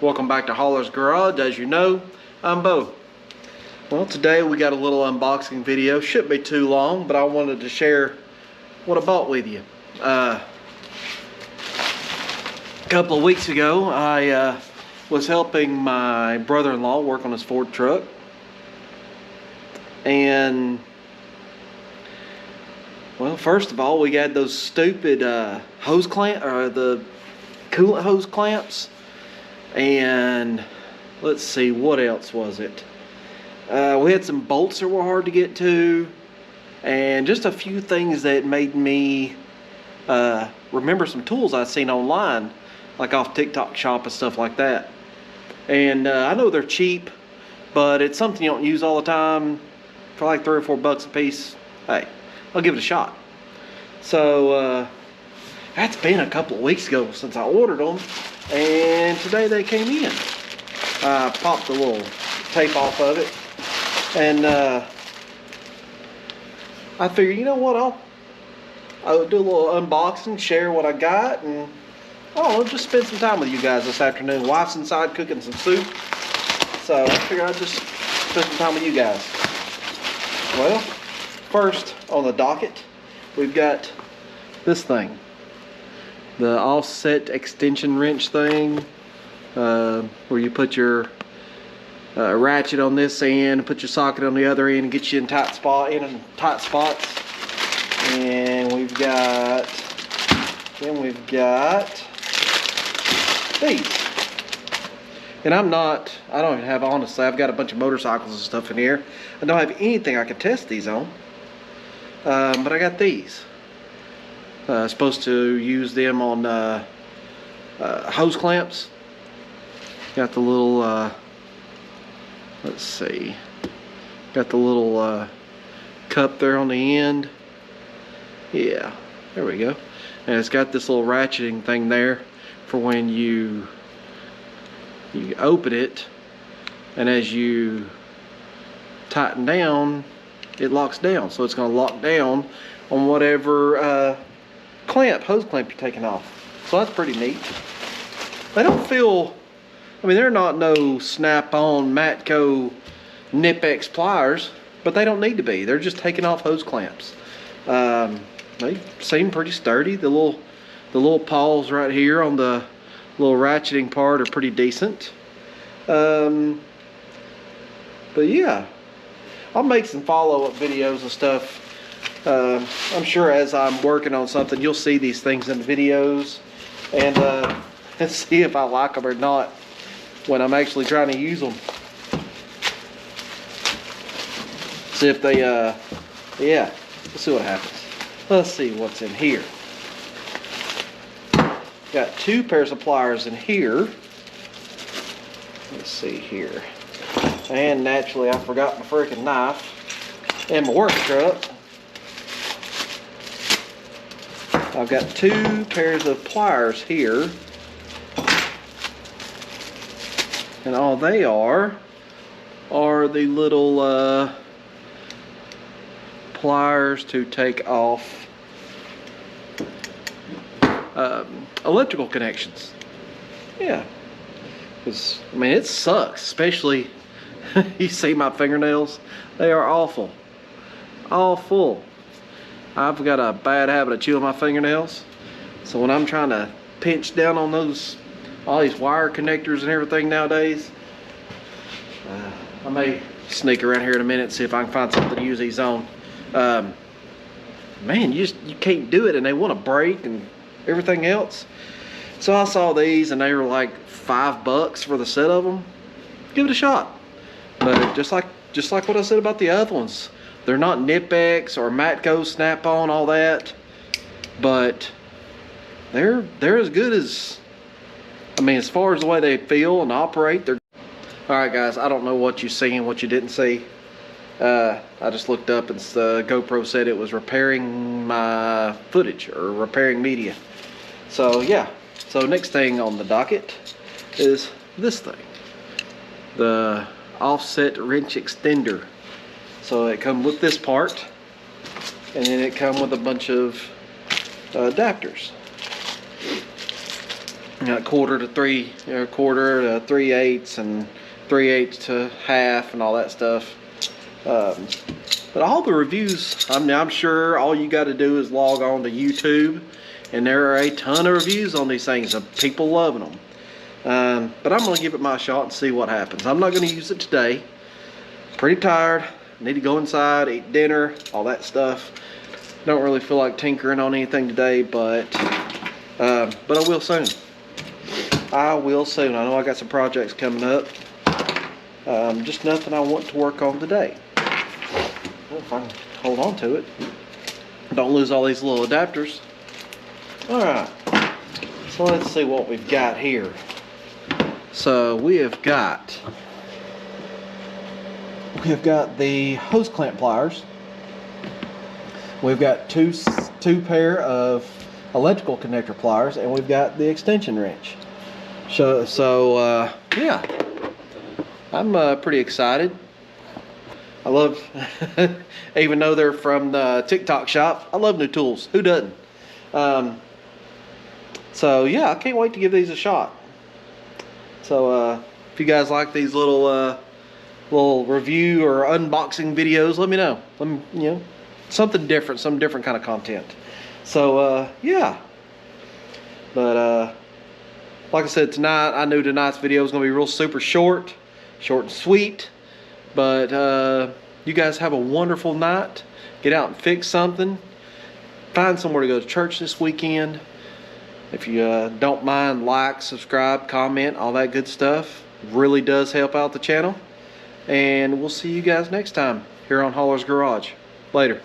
Welcome back to Hauler's Garage. As you know, I'm Bo. Well, today we got a little unboxing video. Shouldn't be too long, but I wanted to share what I bought with you. A couple of weeks ago, I was helping my brother-in-law work on his Ford truck, and well, first of all, we got those stupid hose clamp, or the coolant hose clamps, and let's see, what else was it? We had some bolts that were hard to get to, and just a few things that made me remember some tools I'd seen online, like off TikTok Shop and stuff like that. And I know they're cheap, but it's something you don't use all the time. For like $3 or $4 a piece, hey, I'll give it a shot. So that's been a couple of weeks ago since I ordered them, and today they came in. I popped the little tape off of it, and I figured, you know what, I'll do a little unboxing, share what I got, and I'll just spend some time with you guys this afternoon. Wife's inside cooking some soup, so I figured I'd just spend some time with you guys. Well, first on the docket, we've got this thing, the offset extension wrench thing, where you put your ratchet on this end, put your socket on the other end, and get you in tight spots. And we've got these. And I don't even have, honestly, I've got a bunch of motorcycles and stuff in here. I don't have anything I could test these on. But I got these. Supposed to use them on hose clamps. Got the little, let's see. Got the little cup there on the end. Yeah, there we go. And it's got this little ratcheting thing there for when you open it, and as you tighten down, it locks down. So it's going to lock down on whatever hose clamp you're taking off. So that's pretty neat. They don't feel, I mean, they're not no snap-on Matco Nip-X pliers, but they don't need to be. They're just taking off hose clamps. They seem pretty sturdy. The little paws right here on the little ratcheting part are pretty decent. But yeah, I'll make some follow-up videos and stuff. I'm sure as I'm working on something, you'll see these things in the videos, and see if I like them or not when I'm actually trying to use them. See if they, yeah, let's see what happens. Let's see what's in here. Got 2 pairs of pliers in here. Let's see here. And naturally, I forgot my freaking knife and my work truck. I've got 2 pairs of pliers here. And all they are the little pliers to take off electrical connections. Yeah, because I mean, it sucks, especially you see my fingernails, they are awful. I've got a bad habit of chewing my fingernails, so when I'm trying to pinch down on all these wire connectors and everything nowadays, I may sneak around here in a minute and see if I can find something to use these on. Man, you can't do it, and they want to break and everything else. So I saw these, and they were like $5 for the set of them. Give it a shot. But just like what I said about the other ones, they're not Nip-X or Matco Snap-on, all that, but they're as good as, I mean, as far as the way they feel and operate, they're. All right, guys, I don't know what you seen, what you didn't see. I just looked up, and GoPro said it was repairing my footage or repairing media. So yeah, so next thing on the docket is this thing, the offset wrench extender. So it comes with this part, and then it comes with a bunch of adapters. quarter to three, quarter to 3/8 and 3/8 to half and all that stuff. But all the reviews, I'm sure all you got to do is log on to YouTube, and there are a ton of reviews on these things of people loving them. But I'm going to give it my shot and see what happens. I'm not going to use it today. Pretty tired. Need to go inside, eat dinner, all that stuff. Don't really feel like tinkering on anything today, but I will soon. I will soon. I know I got some projects coming up. Just nothing I want to work on today. If I can hold on to it. Don't lose all these little adapters. Alright. So let's see what we've got here. So we have got the hose clamp pliers. We've got two pair of electrical connector pliers, and we've got the extension wrench. So yeah, I'm pretty excited. I love, even though they're from the TikTok shop, I love new tools. Who doesn't? So yeah, I can't wait to give these a shot. So if you guys like these little review or unboxing videos, let me know. Something different, some different kind of content. So yeah. But like I said, tonight, I knew tonight's video was going to be real super short and sweet. But you guys have a wonderful night. Get out and fix something. Find somewhere to go to church this weekend. If you don't mind, like, subscribe, comment, all that good stuff. Really does help out the channel. And we'll see you guys next time here on Holler's Garage. Later.